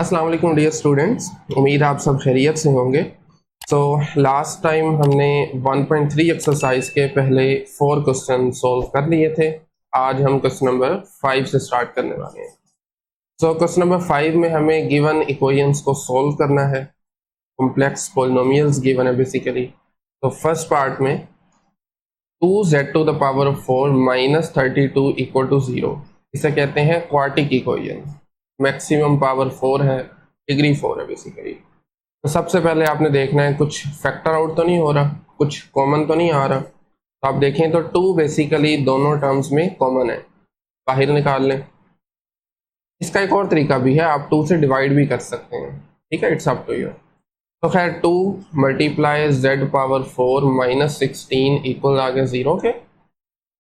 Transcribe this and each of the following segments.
अस्सलाम वालेकुम dear students, उम्मीद है आप सब खैरियत से होंगे। सो लास्ट टाइम हमने 1.3 एक्सरसाइज के पहले 4 क्वेश्चन सॉल्व कर लिए थे। आज हम क्वेश्चन नंबर 5 से स्टार्ट करने वाले हैं। सो क्वेश्चन नंबर 5 में हमें गिवन इक्वेशंस को सॉल्व करना है। कॉम्प्लेक्स पॉलिनोमियल्स गिवन है बेसिकली। तो फर्स्ट पार्ट में 2z to the power of 4 minus 32 equal to 0, इसे कहते हैं क्वार्टिक इक्वेशन। मैक्सिमम पावर 4 है, डिग्री 4 है बेसिकली। तो सबसे पहले आपने देखना है कुछ फैक्टर आउट तो नहीं हो रहा, कुछ कॉमन तो नहीं आ रहा। तो आप देखें तो 2 बेसिकली दोनों टर्म्स में कॉमन है, बाहर निकाल लें। इसका एक और तरीका भी है, आप 2 से डिवाइड भी कर सकते हैं, ठीक है, इट्स अप टू यू। तो खैर 2 multiply z power 4 minus 16 equal आ गया 0 के।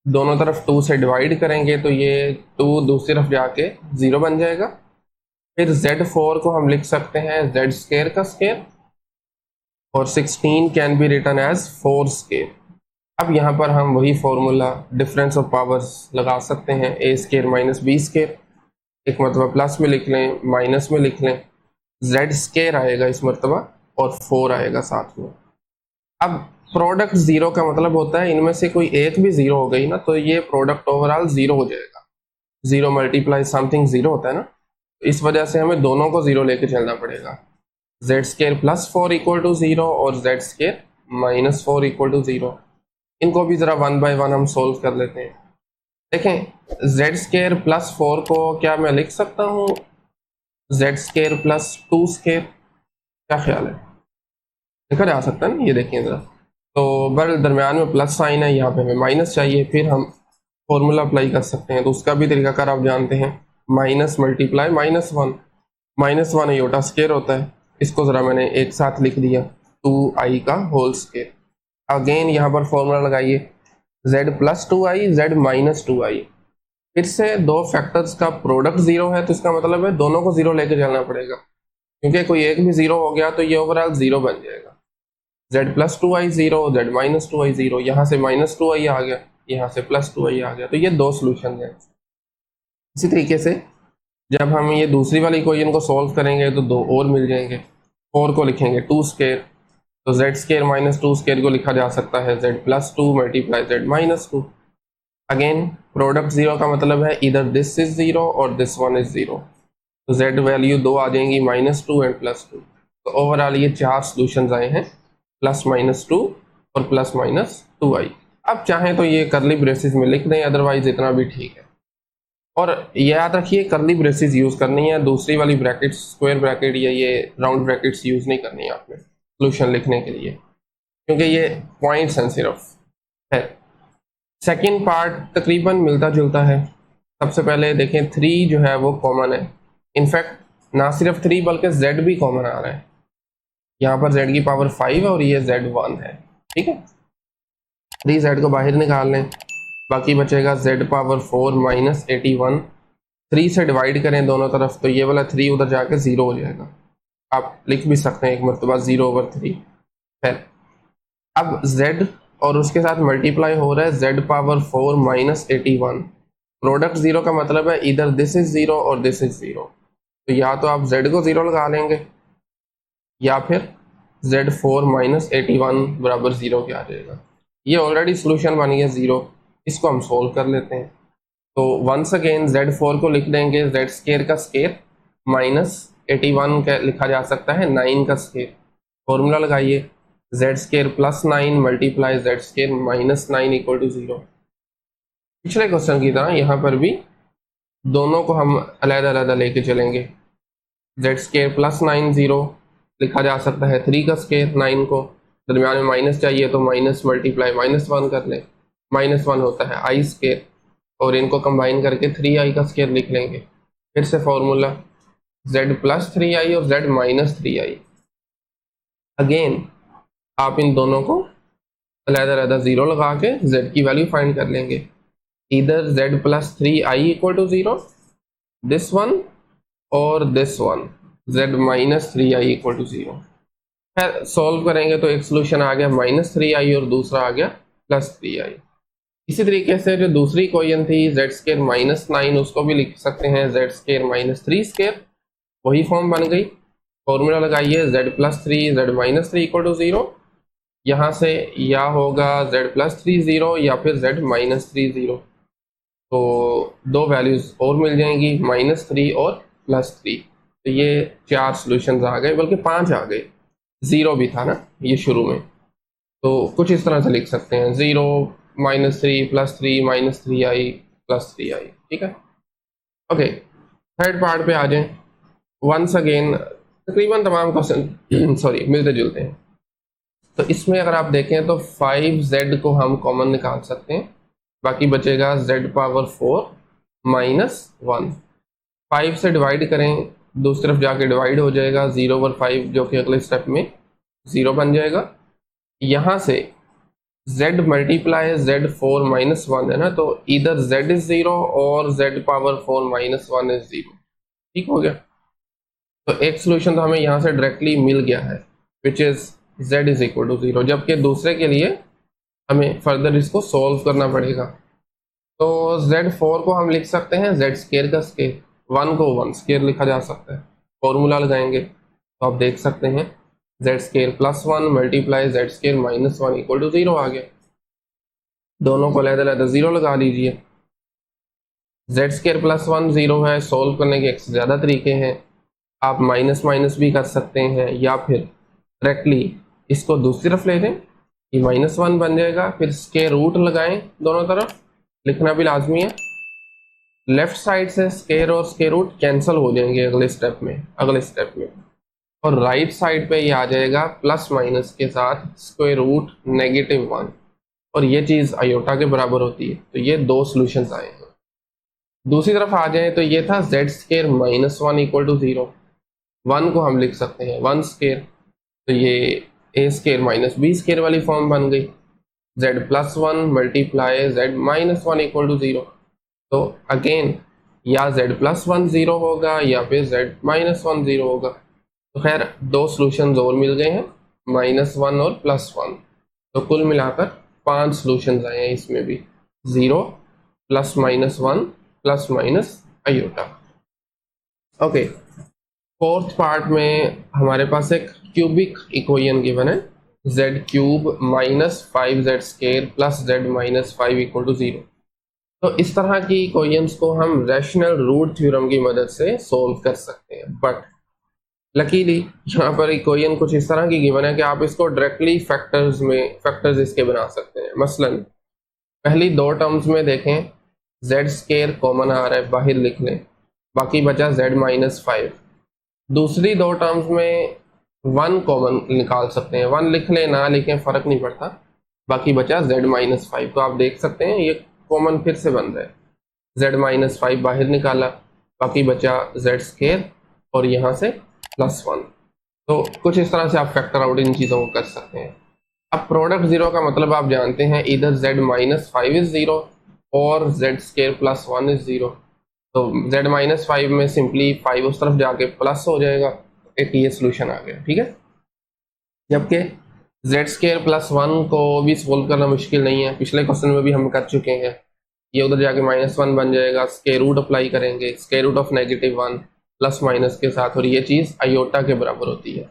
दोनों तरफ 2 से डिवाइड करेंगे तो ये 2 दूसरी तरफ जाके 0 बन जाएगा। फिर z4 को हम लिख सकते हैं z स्केयर का स्केयर, और 16 can be written as 4 square. अब यहाँ पर हम वही फॉर्मूला डिफरेंस ऑफ पावर्स लगा सकते हैं, a square minus b square. एक मरतबा प्लस में लिख लें, माइनस में लिख लें, z स्केयर आएगा इस मरतबा और 4 आएगा साथ में। अब प्रोडक्ट 0 का मतलब होता है इनमें से कोई एक भी 0 हो गई ना तो ये प्रोडक्ट ओवरऑल 0 हो जाएगा। 0 मल्टीप्लाई समथिंग 0 होता है ना, इस वजह से हमें दोनों को 0 लेके चलना पड़ेगा। z square plus 4 equal to 0 और z square minus 4 equal to 0। इनको भी ज़रा 1 बाय 1 हम सोल्व कर लेते हैं। देखें z स्केयर प्लस 4 को क्या मैं लिख सकता हूँ z स्केयर प्लस 2 स्केयर, क्या ख्याल है? लिखा जा सकता है ना, ये देखिए ज़रा। तो बर दरमियान में प्लस साइन है, यहाँ पे हमें माइनस चाहिए, फिर हम फॉर्मूला अप्लाई कर सकते हैं। तो उसका भी तरीकाकार आप जानते हैं, माइनस मल्टीप्लाई -1 आयोटा स्केयर होता है। इसको ज़रा मैंने एक साथ लिख दिया 2i का होल स्केयर। अगेन यहाँ पर फॉर्मूला लगाइए z plus 2i z minus 2i। फिर से दो फैक्टर्स का प्रोडक्ट 0 है तो इसका मतलब है दोनों को 0 लेके चलना पड़ेगा, क्योंकि कोई एक भी 0 हो गया तो ये ओवरऑल 0 बन जाएगा। z plus 2i 0, z minus 2i 0, यहाँ से माइनस 2i आ गया, यहाँ से प्लस 2i आ गया। तो ये दो सोल्यूशन है। इसी तरीके से जब हम ये दूसरी वाली इक्वेशन को सॉल्व करेंगे तो दो और मिल जाएंगे। 4 को लिखेंगे 2 स्केयर, तो z स्केयर माइनस 2 स्केयर को लिखा जा सकता है z plus 2 multiply z minus 2। Again product 0 का मतलब है इधर दिस इज 0 और दिस वन इज 0, तो z वैल्यू 2 आ जाएंगी -2 एंड +2। तो ओवरऑल ये 4 सोल्यूशन आए हैं, +-2 और +-2i। अब चाहें तो ये करली ब्रेसेस में लिख दें, अदरवाइज इतना भी ठीक है। और याद रखिए करली ब्रेसेस यूज़ करनी है, दूसरी वाली ब्रैकेट्स स्क्वायर ब्रैकेट या ये राउंड ब्रैकेट्स यूज़ नहीं करनी है आपने सोल्यूशन लिखने के लिए, क्योंकि ये पॉइंट्स हैं सिर्फ है। सेकंड पार्ट तकरीबन मिलता जुलता है। सबसे पहले देखें 3 जो है वो कॉमन है। इनफैक्ट ना सिर्फ 3 बल्कि z भी कॉमन आ रहा है। यहाँ पर z की पावर 5 है और ये z1 है, ठीक है। 3z को बाहर निकाल लें, बाकी बचेगा z पावर 4 माइनस 81। 3 से डिवाइड करें दोनों तरफ तो ये वाला 3 उधर जाके 0 हो जाएगा। आप लिख भी सकते हैं एक मरतबा 0/3 है। अब z और उसके साथ मल्टीप्लाई हो रहा है z पावर 4 माइनस 81। प्रोडक्ट 0 का मतलब है इधर दिस इज 0 और दिस इज 0, तो या तो आप z को 0 लगा लेंगे या फिर z4 माइनस 81 बराबर 0 के आ जाएगा। ये ऑलरेडी सोल्यूशन बन गया 0, इसको हम सोल्व कर लेते हैं। तो वंस अगेन z4 को लिख देंगे z स्केयर का स्केयर माइनस 81 का लिखा जा सकता है 9 का स्केयर। फॉर्मूला लगाइए z square plus 9 multiply z square minus 9 equal to 0। पिछले क्वेश्चन की तरह यहाँ पर भी दोनों को हम अलग-अलग लेके चलेंगे। z स्केयर प्लस 9 0 लिखा जा सकता है 3 का स्केयर, 9 को दरमियान में माइनस चाहिए तो माइनस मल्टीप्लाई -1 कर लें, -1 होता है i स्केयर, और इनको कंबाइन करके 3i का स्केयर लिख लेंगे। फिर से फॉर्मूला z प्लस 3i और z माइनस 3i। अगेन आप इन दोनों को अलग-अलग 0 लगा के z की वैल्यू फाइंड कर लेंगे। इधर z plus 3i equal to 0, this one और this one z minus 3i equal to 0। खैर सॉल्व करेंगे तो एक सोल्यूशन आ गया -3i और दूसरा आ गया +3i। इसी तरीके से जो दूसरी इक्वेशन थी z स्केयर -9, उसको भी लिख सकते हैं z स्केयर -3 स्केयर वही फॉर्म बन गई। फॉर्मूला लगाइए z+3 z-3 इक्वल टू 0। यहाँ से या होगा z+3 0 या फिर z-3 0। तो दो वैल्यूज और मिल जाएंगी, -3 और +3। तो ये 4 सॉल्यूशंस आ गए, बल्कि 5 आ गए, 0 भी था ना ये शुरू में। तो कुछ इस तरह से लिख सकते हैं 0 -3 +3 -3i +3i। ठीक है, ओके। थर्ड पार्ट पे आ जाएं। वंस अगेन तकरीबन तमाम क्वेश्चन सॉरी मिलते जुलते हैं। तो इसमें अगर आप देखें तो 5z को हम कॉमन निकाल सकते हैं, बाकी बचेगा z⁴ -1। 5 से डिवाइड करें, दूसरी तरफ जाके डिवाइड हो जाएगा 0/5, जो कि अगले स्टेप में 0 बन जाएगा। यहाँ से z मल्टीप्लाई z⁴ -1 है ना, तो इधर z इज 0 और z⁴ -1 इज 0। ठीक हो गया। तो एक सोल्यूशन तो हमें यहाँ से डायरेक्टली मिल गया है, which is z is equal to 0, जबकि दूसरे के लिए हमें फर्दर इसको सॉल्व करना पड़ेगा। तो z⁴ को हम लिख सकते हैं z² का स्केयर, 1 को 1 स्केयर लिखा जा सकता है। फॉर्मूला लगाएंगे तो आप देख सकते हैं z² +1 multiply z² -1 equal to 0 आ गया। दोनों को अलग-अलग 0 लगा लीजिए। z² +1 0 है, सॉल्व करने के एक से ज़्यादा तरीके हैं। आप माइनस माइनस भी कर सकते हैं, या फिर डायरेक्टली इसको दूसरी तरफ ले लें, ये -1 बन जाएगा। फिर स्क्वायर रूट लगाएं, दोनों तरफ लिखना भी लाजमी है। लेफ्ट साइड से स्क्वायर और स्क्वायर रूट कैंसिल हो जाएंगे अगले स्टेप में। और राइट साइड पे ये आ जाएगा प्लस माइनस के साथ स्क्वायर रूट -1, और ये चीज़ आयोटा के बराबर होती है। तो ये दो सॉल्यूशंस आए हैं। दूसरी तरफ आ जाए तो ये था z² -1 इक्वल टू 0। 1 को हम लिख सकते हैं 1 स्क्वायर, तो ये a² -b² वाली फॉर्म बन गई। z+1 multiply z-1 equal to 0। तो अगेन या z+1 0 होगा या फिर z-1 0 होगा। तो खैर दो सॉल्यूशंस और मिल गए हैं, -1 और +1। तो कुल मिलाकर 5 सॉल्यूशंस आए हैं इसमें भी, 0 +-1 ± आयोटा। ओके, फोर्थ पार्ट में हमारे पास एक क्यूबिक इक्वेशन गिवन है, z³ -5z² + z-5 equal to 0। तो इस तरह की इक्वेशंस को हम रैशनल रूट थ्योरम की मदद से सोल्व कर सकते हैं। बट लकीली यहाँ पर इक्वेशन कुछ इस तरह की गिवन है कि आप इसको डायरेक्टली फैक्टर्स इसके बना सकते हैं। मसलन पहली दो टर्म्स में देखें z² कॉमन आ रहा है, बाहर लिख लें, बाकी बचा z-5। दूसरी दो टर्म्स में 1 कॉमन निकाल सकते हैं, 1 लिख लें ना लिखें फ़र्क नहीं पड़ता, बाकी बचा z-5। तो आप देख सकते हैं ये कॉमन फिर से बन रहा है, z-5 बाहर निकाला, बाकी बचा z² और यहाँ से +1। तो कुछ इस तरह से आप फैक्टर आउट इन चीज़ों को कर सकते हैं। अब प्रोडक्ट 0 का मतलब आप जानते हैं, इधर z-5 इज 0 और z² +1 इज 0। तो z-5 में सिंपली 5 उस तरफ जाके प्लस हो जाएगा, एक ये सोल्यूशन आ गया। ठीक है, जबकि z² +1 को भी सोल्व करना मुश्किल नहीं है, पिछले क्वेश्चन में भी हम कर चुके हैं। ये उधर जाके -1 बन जाएगा, स्क्वायर रूट अप्लाई करेंगे, square root of -1 plus minus के साथ, और ये चीज़ आयोटा के बराबर होती है।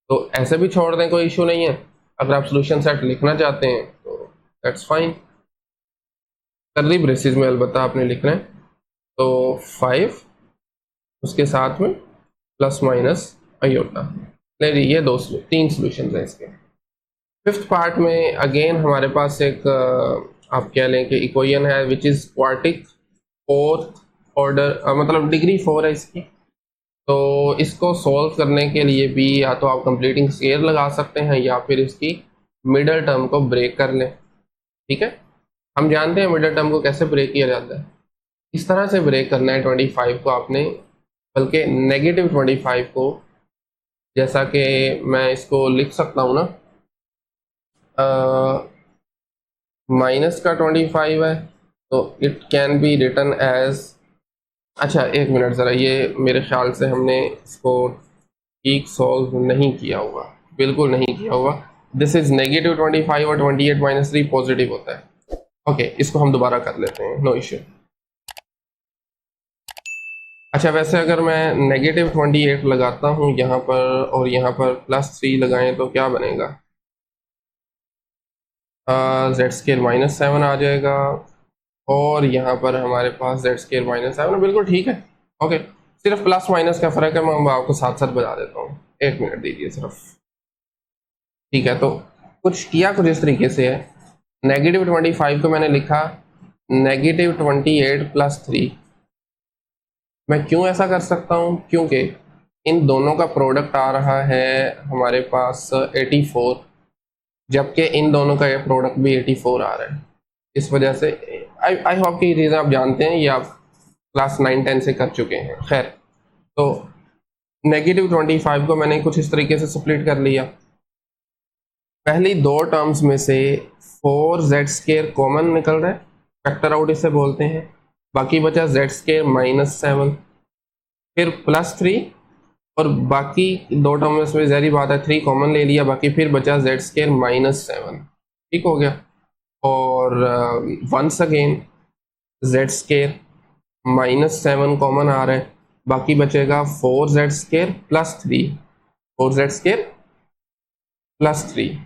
तो ऐसे भी छोड़ दें, कोई इशू नहीं है। अगर आप सोल्यूशन सेट लिखना चाहते हैं तो दैट्स फाइन, कर्ली ब्रेसिस में अलबत्ता आपने लिखना है। तो 5 उसके साथ में ± आयोटा ले ली, ये 3 सॉल्यूशंस हैं इसके। फिफ्थ पार्ट में अगेन हमारे पास एक आप कह लें कि इक्वेशन है which is quartic, fourth order, मतलब डिग्री 4 है इसकी। तो इसको सॉल्व करने के लिए भी या तो आप कंप्लीटिंग स्क्वायर लगा सकते हैं या फिर इसकी मिडल टर्म को ब्रेक कर लें। ठीक है, हम जानते हैं मिडल टर्म को कैसे ब्रेक किया जाता है। इस तरह से ब्रेक करना है 25 को आपने, बल्कि -25 को, जैसा कि मैं इसको लिख सकता हूँ ना, माइनस का 25 है तो it can be written as, अच्छा एक मिनट ज़रा, ये मेरे ख्याल से हमने इसको ठीक सॉल्व नहीं किया हुआ, बिल्कुल नहीं किया हुआ। दिस इज -25 और 28 - 3 पॉजिटिव होता है। ओके, इसको हम दोबारा कर लेते हैं, नो इश्यू। अच्छा, वैसे अगर मैं -28 लगाता हूँ यहाँ पर और यहाँ पर +3 लगाएं तो क्या बनेगा? z² -7 आ जाएगा और यहाँ पर हमारे पास z² -7, बिल्कुल ठीक है। ओके, सिर्फ प्लस माइनस का फ़र्क है, मैं आपको साथ साथ बता देता हूँ। 1 मिनट दीजिए सिर्फ। ठीक है, तो कुछ किया कुछ इस तरीके से है। -25 को मैंने लिखा -28 + 3। मैं क्यों ऐसा कर सकता हूँ? क्योंकि इन दोनों का प्रोडक्ट आ रहा है हमारे पास 84, जबकि इन दोनों का ये प्रोडक्ट भी 84 आ रहा है। इस वजह से आई होप कि ये चीज़ें आप जानते हैं, ये आप क्लास 9-10 से कर चुके हैं। खैर, तो -25 को मैंने कुछ इस तरीके से स्प्लिट कर लिया। पहली दो टर्म्स में से 4z² कॉमन निकल रहा है, फैक्टर आउट इसे बोलते हैं। बाकी बचा z² -7, फिर +3, और बाकी दो टर्म में से ज़ाहिर बात है 3 कॉमन ले लिया, बाकी फिर बचा z² -7। ठीक हो गया। और वंस अगेन z² -7 कॉमन आ रहा है, बाकी बचेगा 4z² +3, 4z² +3।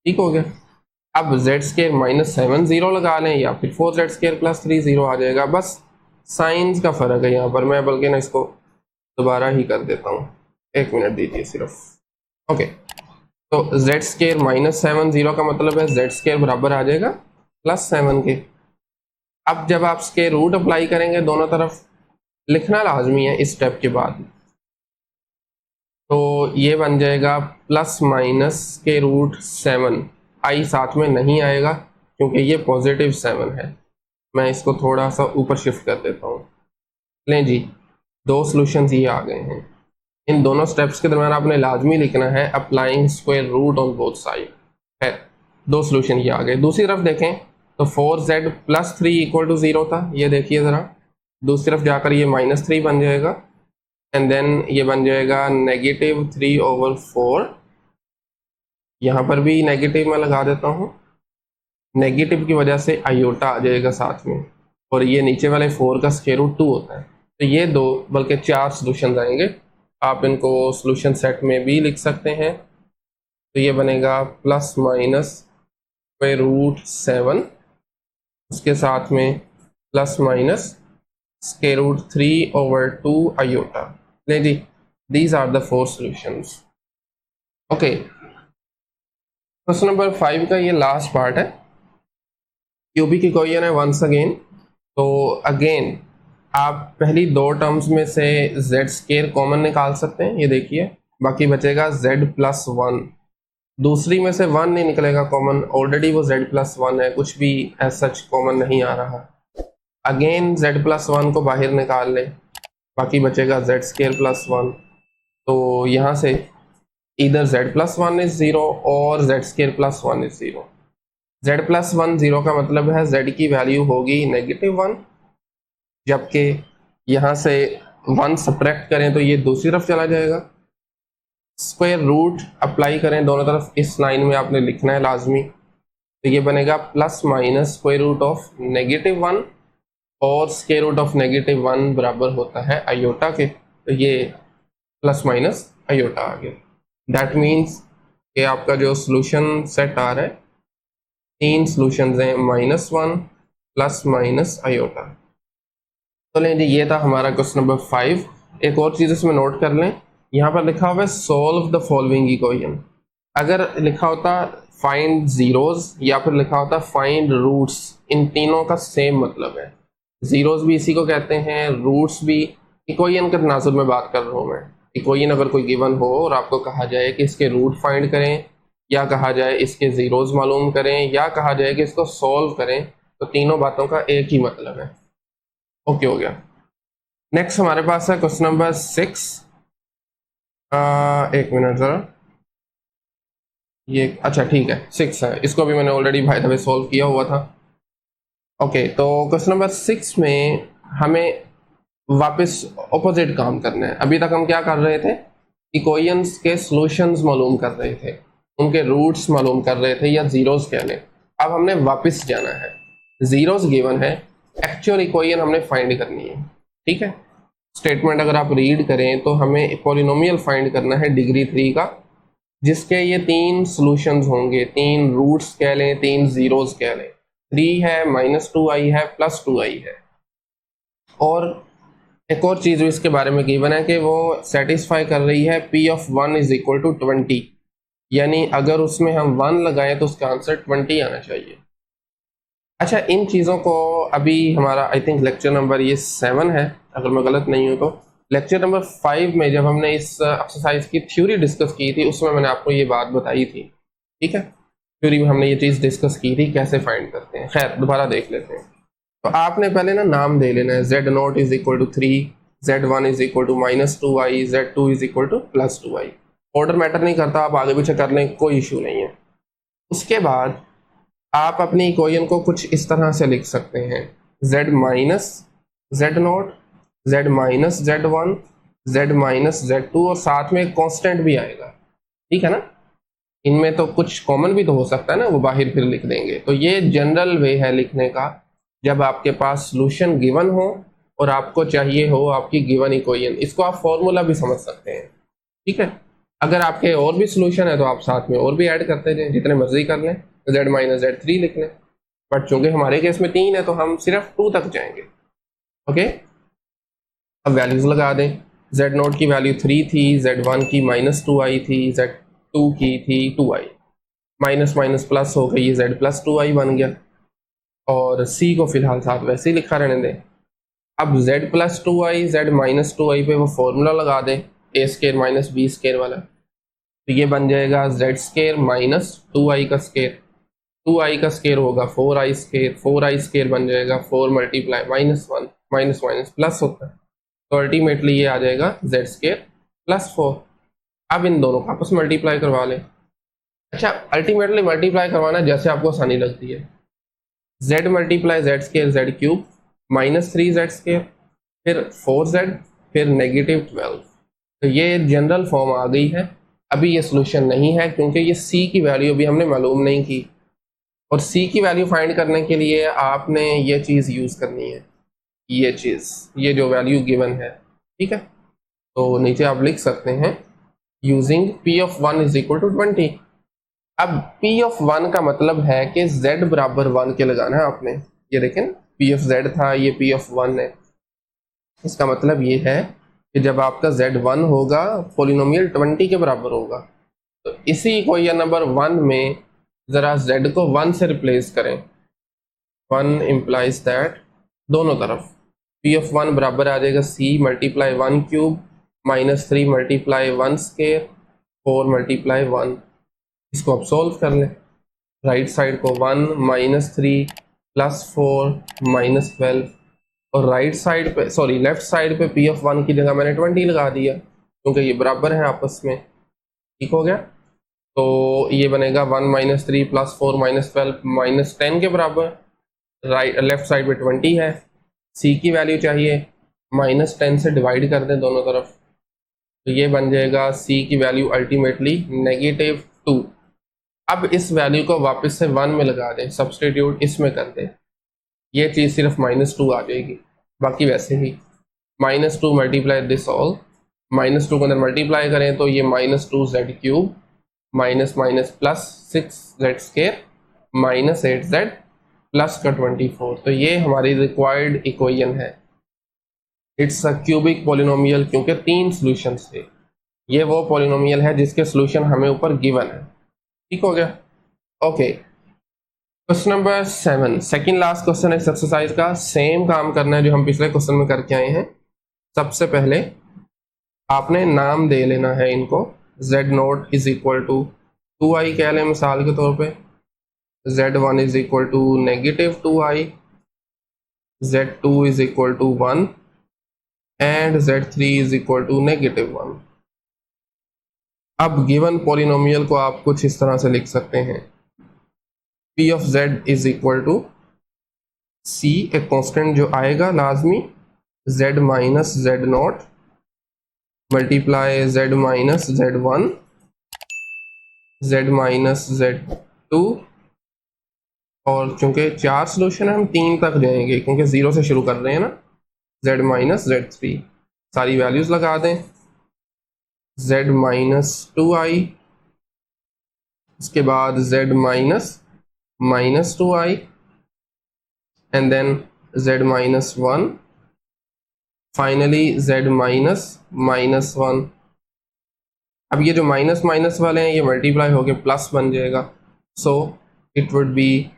ठीक हो गया। अब z² -7 0 लगा लें या फिर 4z² +3 0 आ जाएगा। बस साइंस का फ़र्क है यहाँ पर। मैं बल्कि ना इसको दोबारा ही कर देता हूँ, 1 मिनट दीजिए सिर्फ। ओके, तो z² -7 0 का मतलब है z² बराबर आ जाएगा +7 के। अब जब आप इसके रूट अप्लाई करेंगे दोनों तरफ, लिखना लाजमी है इस स्टेप के बाद, तो ये बन जाएगा ±√7। आई साथ में नहीं आएगा क्योंकि ये +7 है। मैं इसको थोड़ा सा ऊपर शिफ्ट कर देता हूँ। लें जी, दो सॉल्यूशंस ये आ गए हैं। इन दोनों स्टेप्स के दरम्यान आपने लाजमी लिखना है applying square root on both side. है, दो सॉल्यूशन ये आ गए। दूसरी तरफ देखें तो 4z + 3 = 0 था, ये देखिए ज़रा। दूसरी तरफ जाकर ये -3 बन जाएगा एंड देन ये बन जाएगा -3/4। यहाँ पर भी नेगेटिव मैं लगा देता हूँ, नेगेटिव की वजह से आयोटा आ जाएगा साथ में, और ये नीचे वाले 4 का √2 होता है। तो ये दो बल्कि 4 सॉल्यूशंस आएंगे। आप इनको सॉल्यूशन सेट में भी लिख सकते हैं। तो ये बनेगा ±√7, उसके साथ में ±√3/2 आयोटा। ले जी, these are the 4 solutions. Okay, question number 5 का ये लास्ट पार्ट है। क्यूबिक इक्वेशन है वंस अगेन। तो अगेन आप पहली दो टर्म्स में से z² कॉमन निकाल सकते हैं, ये देखिए। बाकी बचेगा z+1। दूसरी में से 1 नहीं निकलेगा कॉमन, ऑलरेडी वो z+1 है, कुछ भी एज सच कॉमन नहीं आ रहा। अगेन z+1 को बाहर निकाल लें, बाकी बचेगा z² +1। तो यहाँ से इधर z+1 इज 0 और z² +1 इज 0। z+1 0 का मतलब है z की वैल्यू होगी -1, जबकि यहाँ से 1 सब्ट्रैक्ट करें तो ये दूसरी तरफ चला जाएगा। स्क्वायर रूट अप्लाई करें दोनों तरफ, इस लाइन में आपने लिखना है लाजमी। तो ये बनेगा ±√1 और √1 बराबर होता है आयोटा के। तो ये प्लस माइनस आयोटा आ गया। दैट मीन्स कि आपका जो सोल्यूशन सेट आ रहा है, 3 सॉल्यूशंस हैं, -1 ± आयोटा। तो लें जी, ये था हमारा क्वेश्चन नंबर 5। एक और चीज़ इसमें नोट कर लें, यहाँ पर लिखा हुआ है सॉल्व द फॉलोइंग इक्वेशन। अगर लिखा होता फाइंड जीरोस या फिर लिखा होता फाइंड रूट्स, इन तीनों का सेम मतलब है। जीरोस भी इसी को कहते हैं, रूट्स भी। इक्वेशन के तनाजुर में बात कर रहा हूँ मैं। इक्वेशन अगर कोई गिवन हो और आपको कहा जाए कि इसके रूट फाइंड करें, या कहा जाए इसके जीरोस मालूम करें, या कहा जाए कि इसको सॉल्व करें, तो तीनों बातों का एक ही मतलब है। ओके, हो गया। नेक्स्ट हमारे पास है क्वेश्चन नंबर 6। एक मिनट ज़रा, ये अच्छा ठीक है 6 है, इसको भी मैंने already by the way solve किया हुआ था। ओके, तो क्वेश्चन नंबर 6 में हमें वापस ऑपोजिट काम करना है। अभी तक हम क्या कर रहे थे, इक्वेशंस के सॉल्यूशंस मालूम कर रहे थे, उनके रूट्स मालूम कर रहे थे, या जीरोस कह लें। अब हमने वापस जाना है, जीरोस गिवन है, एक्चुअल इक्वेशन हमने फाइंड करनी है। ठीक है, स्टेटमेंट अगर आप रीड करें तो हमें पॉलिनोमियल फाइंड करना है डिग्री 3 का, जिसके ये 3 सॉल्यूशंस होंगे, 3 रूट्स कह लें, 3 जीरोस कह लें। 3 है, -2i है, +2i है। और एक और चीज़ इसके बारे में गिवन है कि वो सेटिस्फाई कर रही है P of 1 is equal to 20, यानी अगर उसमें हम 1 लगाएं तो उसका आंसर 20 आना चाहिए। अच्छा, इन चीज़ों को अभी हमारा आई थिंक लेक्चर नंबर ये 7 है, अगर मैं गलत नहीं हूँ तो। लेक्चर नंबर 5 में जब हमने इस एक्सरसाइज की थ्योरी डिस्कस की थी, उसमें मैंने आपको ये बात बताई थी, ठीक है। थ्योरी में हमने ये चीज़ डिस्कस की थी कैसे फाइंड करते हैं। खैर, दोबारा देख लेते हैं। तो आपने पहले ना नाम दे लेना है, Z0 is equal to 3, Z1 is equal to -2i, Z2 is equal to +2i। Order matter नहीं करता, आप आगे पीछे कर लें, कोई इशू नहीं है। उसके बाद आप अपनी इक्वेशन को कुछ इस तरह से लिख सकते हैं, Z minus Z0, Z minus Z1, Z minus Z2, और साथ में एक कॉन्स्टेंट भी आएगा, ठीक है ना। इनमें तो कुछ कॉमन भी तो हो सकता है ना, वो बाहर फिर लिख देंगे। तो ये जनरल वे है लिखने का, जब आपके पास सॉल्यूशन गिवन हो और आपको चाहिए हो आपकी गिवन इक्वेशन। इसको आप फॉर्मूला भी समझ सकते हैं, ठीक है। अगर आपके और भी सॉल्यूशन है तो आप साथ में और भी ऐड करते जाएं, जितने मर्जी कर लें। Z माइनस Z3 लिख लें, बट चूंकि हमारे केस में 3 है तो हम सिर्फ 2 तक जाएंगे। ओके, अब वैल्यूज लगा दें। Z0 की वैल्यू 3 थी, Z1 की -2i थी, Z2 की थी 2i, माइनस माइनस प्लस हो गई, Z प्लस 2i बन गया। और C को फिलहाल साथ वैसे ही लिखा रहने दें। अब Z plus 2i, Z minus 2i पे वो फॉर्मूला लगा दें, a square minus b square वाला। तो ये बन जाएगा Z स्केयर माइनस 2i का स्केयर, 2i का स्केयर होगा 4i स्केयर, 4i स्केयर बन जाएगा 4 मल्टीप्लाई -1, माइनस माइनस प्लस होता है, तो अल्टीमेटली ये आ जाएगा Z स्केयर प्लस 4। अब इन दोनों का आपस में मल्टीप्लाई करवा लें। अच्छा, अल्टीमेटली मल्टीप्लाई करवाना जैसे आपको आसानी लगती है। Z multiply Z square Z cube, -3Z square, फिर 4Z, फिर -12। तो ये जनरल फॉर्म आ गई है। अभी ये सोल्यूशन नहीं है क्योंकि ये C की वैल्यू अभी हमने मालूम नहीं की, और C की वैल्यू फाइंड करने के लिए आपने ये चीज़ यूज़ करनी है, ये चीज़, ये जो वैल्यू गिवन है, ठीक है। तो नीचे आप लिख सकते हैं using P of 1 is equal to 20। अब P ऑफ 1 का मतलब है कि Z बराबर 1 के लगाना है आपने। ये देखें, P ऑफ Z था, ये P ऑफ 1 है। इसका मतलब ये है कि जब आपका Z1 होगा पोलिनोमियल 20 के बराबर होगा, तो इसी इक्वेशन नंबर 1 में ज़रा Z को 1 से रिप्लेस करें। 1 इम्प्लाइज दैट दोनों तरफ P ऑफ 1 बराबर आ जाएगा C multiply 1 cube, -3 multiply 1 square, 4 multiply 1। इसको आप सोल्व कर लें। राइट साइड को 1 -3 +4 -12, और राइट साइड पे, सॉरी लेफ्ट साइड पे P ऑफ 1 की जगह मैंने 20 लगा दिया क्योंकि ये बराबर है आपस में, ठीक हो गया। तो ये बनेगा 1 -3 +4 -12 -10 के बराबर। राइट लेफ्ट साइड पे 20 है, C की वैल्यू चाहिए, -10 से डिवाइड कर दें दोनों तरफ, तो ये बन जाएगा C की वैल्यू अल्टीमेटली -2। अब इस वैल्यू को वापस से 1 में लगा दें, सब्सटीट्यूट इसमें कर दें, ये चीज़ सिर्फ -2 आ जाएगी, बाकी वैसे ही। -2 मल्टीप्लाई दिस ऑल, -2 को अंदर मल्टीप्लाई करें तो ये -2Z cube, minus minus +6Z square, -8Z plus का 24। तो ये हमारी रिक्वायर्ड इक्वेशन है। इट्स अ क्यूबिक पॉलिनोमियल, क्योंकि 3 सॉल्यूशंस थे। ये वो पॉलिनोमियल है जिसके सॉल्यूशन हमें ऊपर गिवन है, ठीक हो गया। Okay, question number 7, second last question है इस एक्सरसाइज का। सेम काम करना है जो हम पिछले क्वेश्चन में करके आए हैं। सबसे पहले आपने नाम दे लेना है इनको। Z0 is equal to 2i कह लें मिसाल के तौर पे, Z1 is equal to -2i, Z2 is equal to 1 and Z3 is equal to -1। अब गिवन पॉलिनोमियल को आप कुछ इस तरह से लिख सकते हैं, P of Z is equal to C, एक कांस्टेंट जो आएगा लाजमी, Z minus Z0 multiply Z minus Z1, Z minus Z2, और चूंकि 4 सोल्यूशन है हम 3 तक जाएंगे क्योंकि 0 से शुरू कर रहे हैं ना, Z माइनस Z3। सारी वैल्यूज लगा दें। z माइनस 2i, उसके बाद z minus 2i, and then z minus 1, finally z minus 1। अब ये जो माइनस माइनस वाले हैं ये मल्टीप्लाई होके प्लस बन जाएगा, so it would be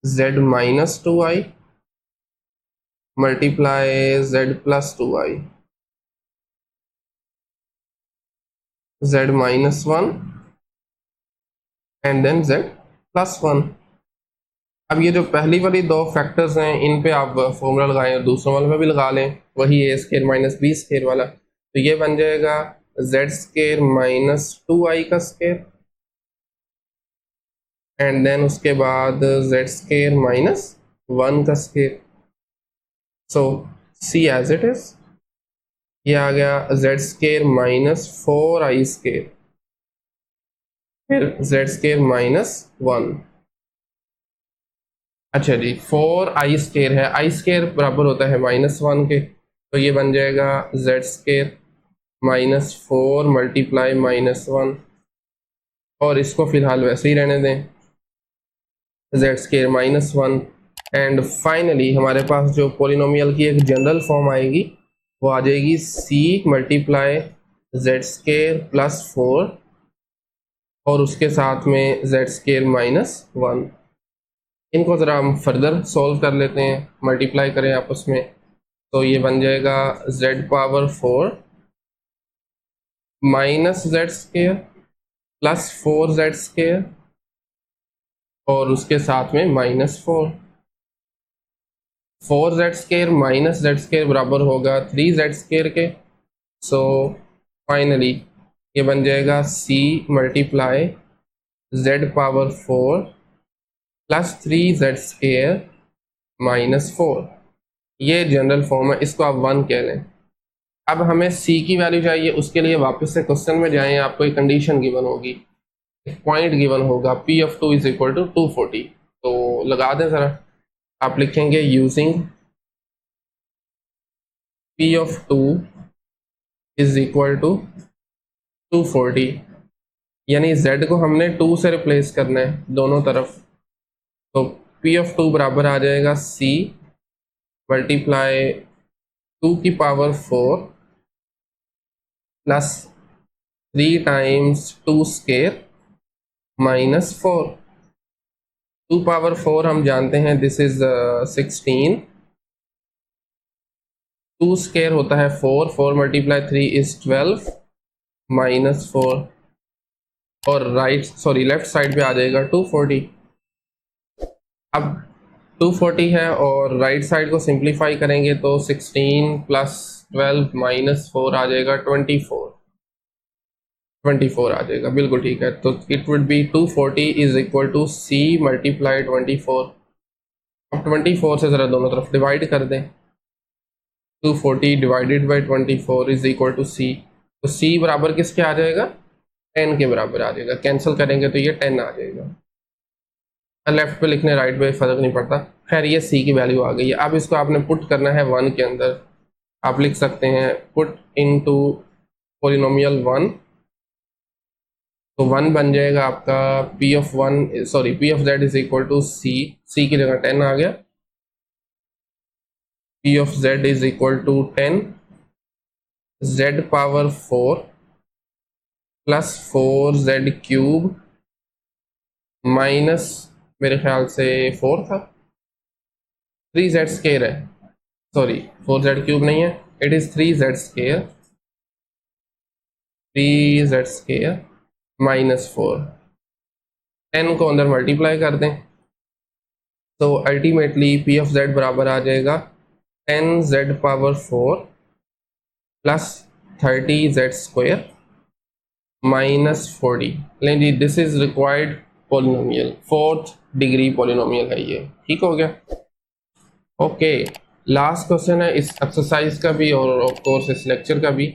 z minus 2i multiply z plus 2i, z minus 1 and then z plus 1। अब ये जो पहली वाली दो फैक्टर्स हैं इन पे आप फॉर्मूला लगाएं और दूसरों वाले में भी लगा लें, वही ए स्केयर माइनस बी स्केयर वाला, तो ये बन जाएगा z स्केयर माइनस 2i का स्केयर एंड देन उसके बाद z स्केयर माइनस 1 का square. So see as it is, ये आ गया z square minus 4i square, फिर z स्केयर माइनस 1। अच्छा जी, 4i स्केयर है, i स्केयर बराबर होता है माइनस 1 के, तो ये बन जाएगा z square minus 4 multiply minus 1, और इसको फिलहाल वैसे ही रहने दें, z square minus 1। And finally हमारे पास जो पोलिनोमियल की एक जनरल फॉर्म आएगी वो आ जाएगी c multiply z square plus 4 और उसके साथ में z स्केयर माइनस 1। इनको ज़रा हम फर्दर सॉल्व कर लेते हैं, मल्टीप्लाई करें आपस में, तो ये बन जाएगा z power 4 minus z square plus 4z square और उसके साथ में minus 4। 4z square minus z square बराबर होगा 3z स्केयर के, सो फाइनली ये बन जाएगा c multiply z power 4 plus 3z square minus 4। ये जनरल फॉर्म है, इसको आप 1 कह लें। अब हमें c की वैल्यू चाहिए, उसके लिए वापस से क्वेश्चन में जाएं, आपको एक कंडीशन गिवन होगी, एक पॉइंट गिवन होगा p of 2 is equal to 240, तो लगा दें ज़रा। आप लिखेंगे using p of 2 is equal to 240, यानी z को हमने 2 से रिप्लेस करना है दोनों तरफ, तो p ऑफ 2 बराबर आ जाएगा c मल्टीप्लाई 2 की power 4 plus 3 times 2 square minus 4। 2 power 4 हम जानते हैं दिस इज 16, 2 स्केयर होता है 4, 4 मल्टीप्लाई 3 इज 12 माइनस 4, और लेफ्ट साइड पे आ जाएगा 240। अब 240 है और राइट साइड को सिंप्लीफाई करेंगे तो 16 प्लस 12 माइनस 4 आ जाएगा 24 आ जाएगा, बिल्कुल ठीक है। तो it would be 240 is equal to c multiply 24। अब 24 से ज़रा दोनों तरफ डिवाइड कर दें, 240 divided by 24 is equal to c, तो c बराबर किसके आ जाएगा, 10 के बराबर आ जाएगा। कैंसिल करेंगे तो ये 10 आ जाएगा, लेफ्ट पे लिखने राइट पे फ़र्क नहीं पड़ता। खैर ये c की वैल्यू आ गई है, अब इसको आपने पुट करना है 1 के अंदर। आप लिख सकते हैं पुट इनटू पोलिनोमियल 1, तो 1 बन जाएगा आपका p of z is equal to c की जगह 10 आ गया, p of z is equal to 10 z power 4 plus 4z cube minus मेरे ख्याल से 4 था, 3z स्केयर है, 4z क्यूब नहीं है, it is 3z square minus 4। 10 को अंदर मल्टीप्लाई कर दें तो अल्टीमेटली p ऑफ z बराबर आ जाएगा 10z power 4 plus 30z square minus 40। लें जी, this is required polynomial, 4th degree polynomial है ये, ठीक हो गया। ओके, लास्ट क्वेश्चन है इस एक्सरसाइज का भी और ऑफ कोर्स इस लेक्चर का भी,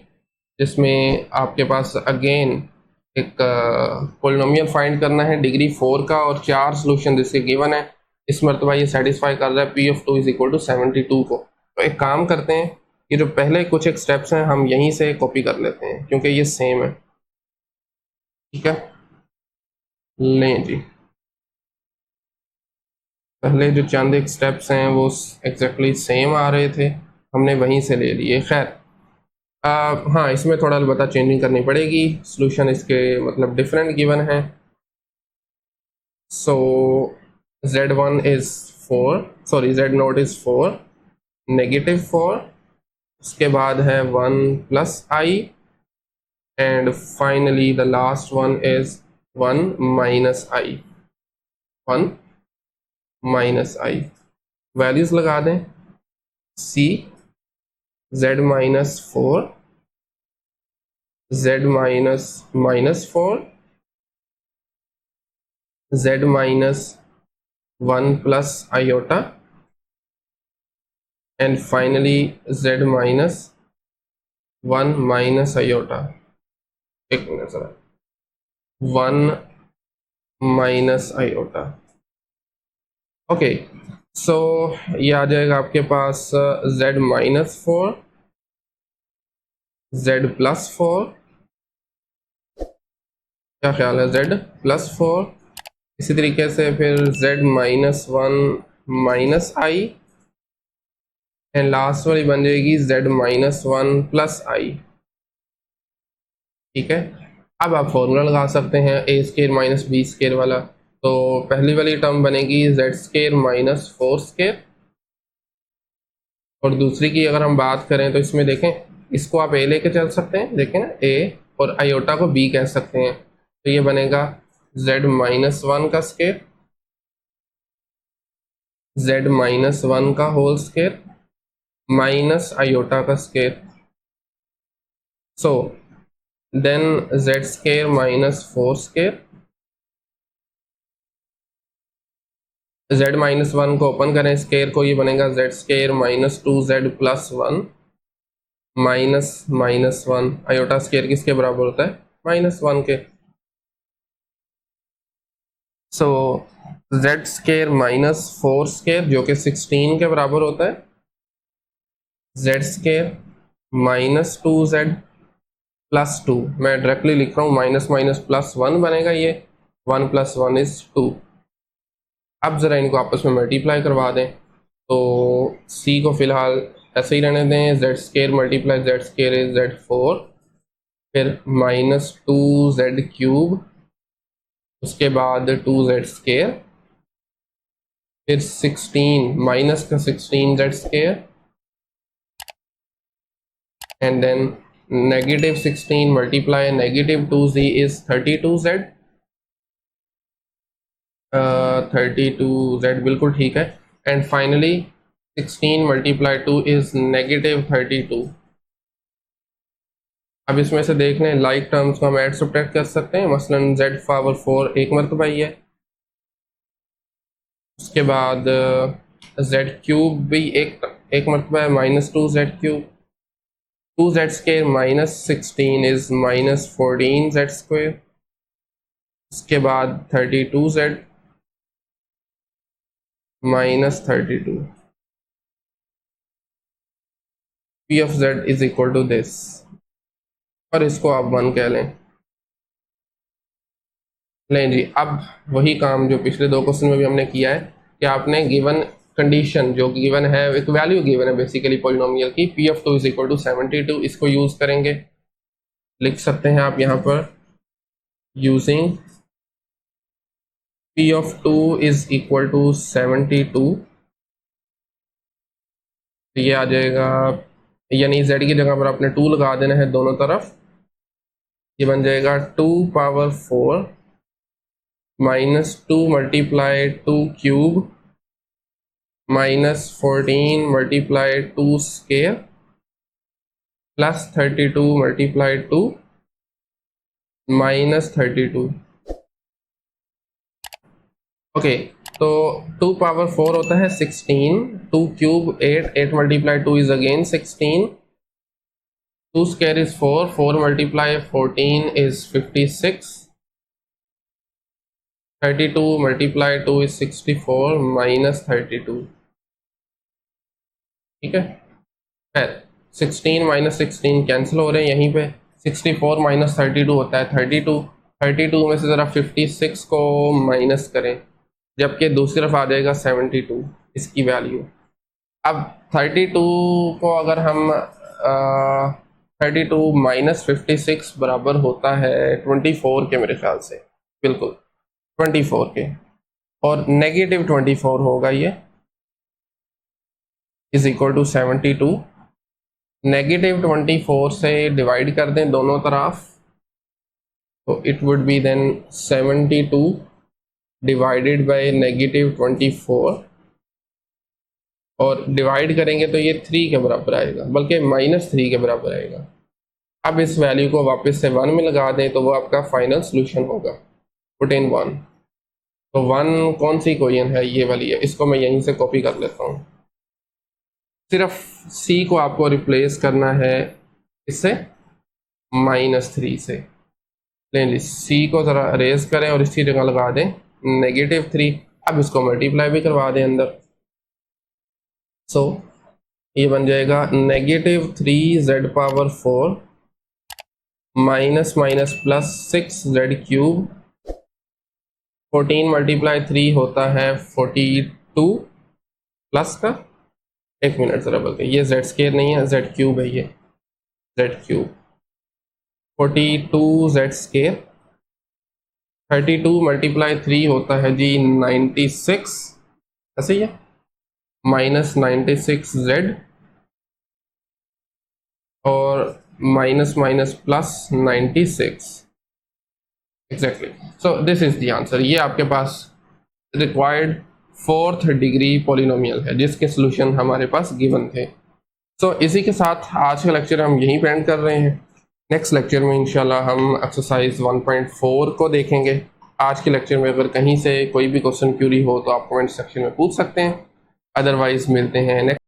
जिसमें आपके पास अगेन एक पोलिनोमियल फाइंड करना है डिग्री 4 का, और 4 सोल्यूशन इसके गिवन है। इस मरतबा ये सेटिस्फाई कर रहा है p of 2 is equal to 72 को। तो एक काम करते हैं, ये जो पहले कुछ एक स्टेप्स हैं हम यहीं से कॉपी कर लेते हैं क्योंकि ये सेम है। ठीक है, लें जी, पहले जो चंद एक स्टेप्स हैं वो एग्जैक्टली सेम आ रहे थे, हमने वहीं से ले लिए। खैर हाँ, इसमें थोड़ा अलबत्ता चेंजिंग करनी पड़ेगी, सोल्यूशन इसके मतलब डिफरेंट गिवन है। सो z1 is 4, sorry z0 is 4, negative 4, उसके बाद है 1 plus I, and finally the last one is 1 minus I, 1 minus I. Values लगा दें, c z minus 4, z minus minus 4, z minus 1 plus iota, and finally z minus 1 minus iota. एक minute जरा, 1 minus iota. Okay, सो ये आ जाएगा आपके पास z minus 4, z plus 4, क्या ख्याल है, z प्लस 4। इसी तरीके से फिर z minus 1 minus I, and last वाली बन जाएगी z माइनस 1 प्लस आई। ठीक है, अब आप फॉर्मूला लगा सकते हैं a square minus B square वाला। तो पहली वाली टर्म बनेगी z स्केयर माइनस 4 स्केयर, और दूसरी की अगर हम बात करें तो इसमें देखें, इसको आप a लेके चल सकते हैं, देखें ना a, और आयोटा को b कह सकते हैं। तो ये बनेगा z माइनस 1 का स्केयर, z माइनस 1 का होल स्केयर माइनस आयोटा का square. So then z square minus 4 square, z minus 1 को ओपन करें स्केयर को, ये बनेगा z square minus 2z plus 1 minus minus 1। Iota square किसके बराबर होता है, माइनस 1 के। So z square minus 4 square जो कि 16 के बराबर होता है, z square minus 2z plus 2, मैं डायरेक्टली लिख रहा हूँ, माइनस माइनस प्लस 1 बनेगा, ये 1 प्लस 1 इज 2। अब ज़रा इनको आपस में मल्टीप्लाई करवा दें, तो c को फिलहाल ऐसे ही रहने दें, z square multiply z square is z4, फिर माइनस 2z क्यूब, उसके बाद 2z स्केयर, फिर 16 माइनस का 16z square, and then negative 16 multiply negative 2z is 32z, 32z बिल्कुल ठीक है, and finally 16 multiply 2 is negative 32। अब इसमें से देख लें, लाइक टर्म्स को हम ऐड सब्ट्रैक्ट कर सकते हैं, मसलन z पावर 4 एक मरतबा ही है, उसके बाद z क्यूब भी एक मरतबा है, minus 2z cube, 2z square minus 16 is minus 14z square, उसके बाद 32z minus 32। p of z is equal to this, और इसको आप 1 कह लें। लें जी, अब वही काम जो पिछले 2 क्वेश्चन में भी हमने किया है कि आपने गिवन कंडीशन जो गिवन है, एक वैल्यू गिवन है बेसिकली पॉलिनोमियल की, p of 2 is equal to 72, इसको यूज करेंगे। लिख सकते हैं आप यहाँ पर, using p of 2 is equal to 72, तो ये आ जाएगा, यानी z की जगह पर आपने 2 लगा देना है दोनों तरफ, ये बन जाएगा 2 power 4 minus 2 multiply 2 cube minus 14 multiply 2 square plus 32 multiply 2 minus 32। Okay, तो 2 पावर 4 होता है 16, 2 cube 8, 8 multiply 2 is again 16, 2 square is 4, 4 multiply 14 is 56, 32 multiply 2 is 64 minus 32। ठीक है, खैर 16 माइनस 16 कैंसिल हो रहे हैं यहीं पे। 64 माइनस 32 होता है 32। 32 में से ज़रा 56 को माइनस करें, जबकि दूसरी तरफ आ जाएगा 72 इसकी वैल्यू। अब 32 को अगर हम 32 माइनस 56 बराबर होता है 24 के मेरे ख्याल से, बिल्कुल 24 के, और नेगेटिव 24 होगा ये, इज इक्वल टू 72। नेगेटिव 24 से डिवाइड कर दें दोनों तरफ, तो it would be then 72 divided by negative 24, और डिवाइड करेंगे तो ये 3 के बराबर आएगा, बल्कि -3 के बराबर आएगा। अब इस वैल्यू को वापस से 1 में लगा दें तो वो आपका फाइनल सोल्यूशन होगा। पुट इन 1, तो 1 कौन सी इक्वेशन है, ये वाली है, इसको मैं यहीं से कॉपी कर लेता हूँ। सिर्फ c को आपको रिप्लेस करना है इससे -3 से। लें c को ज़रा अरेज करें और इसी जगह लगा दें -3। अब इसको मल्टीप्लाई भी करवा दें अंदर, सो ये बन जाएगा -3z⁴ minus minus plus 6z³ 14 multiply 3 होता है 42 प्लस का, एक मिनट ज़रा बल्कि ये z² नहीं है, z³ है, ये z³, 42z²। 32 मल्टीप्लाई 3 होता है जी 96, ऐसे ही है, माइनस 96z, और minus minus plus 96 exactly. So this is the answer. ये आपके पास रिक्वायर्ड 4th डिग्री पॉलिनोमियल है जिसके सॉल्यूशन हमारे पास गिवन थे। सो इसी के साथ आज का लेक्चर हम यहीं पे एंड कर रहे हैं। नेक्स्ट लेक्चर में इंशाल्लाह हम एक्सरसाइज 1.4 को देखेंगे। आज के लेक्चर में अगर कहीं से कोई भी क्वेश्चन क्यूरी हो तो आप कमेंट सेक्शन में पूछ सकते हैं, अदरवाइज मिलते हैं नेक्स्ट